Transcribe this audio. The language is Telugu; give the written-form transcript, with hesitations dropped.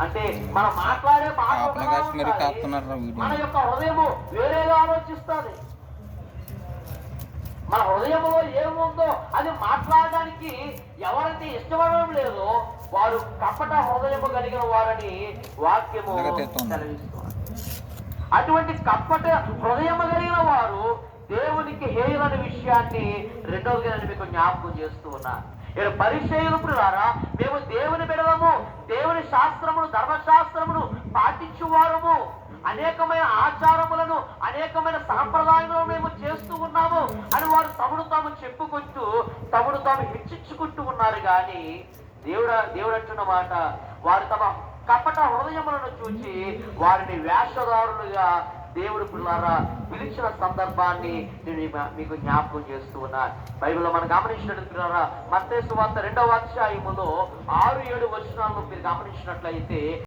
అంటే మనం మాట్లాడే మన యొక్క హృదయము వేరేగా ఆలోచిస్తుంది. మన హృదయంలో ఏముందో అది మాట్లాడడానికి ఎవరైతే ఇష్టపడడం లేదో వారు కపట హృదయము కలిగిన వారని వాక్యము సెలవిస్తున్నారు. అటువంటి కపట హృదయము కలిగిన వారు దేవునికి హేయులనే విషయాన్ని రెండవదిగా నేను మీకు జ్ఞాపకం చేస్తూ ఉన్నా. పరిచయులు ప్రియులారా, మేము దేవుని బిడలము, దేవుని శాస్త్రమును ధర్మశాస్త్రమును పాటించువారము, అనేకమైన ఆచారములను అనేకమైన సాంప్రదాయాలను మేము చేస్తూ ఉన్నాము అని వారు తమను తాము చెప్పుకుంటూ తమను తాము హెచ్చించుకుంటూ ఉన్నారు. కానీ దేవుడు అంటున్న మాట, వారు తమ కపట హృదయములను చూచి వారిని వేషధారులుగా దేవుడు పిల్లారా పిలిచిన సందర్భాన్ని నేను మీకు జ్ఞాపకం చేస్తూ ఉన్నాను. బైబిల్లో మనం గమనించినట్టు పిల్లారా, మత్తయి సువార్త 2వ అధ్యాయములో 6-7 వచనాలను మీరు గమనించినట్లయితే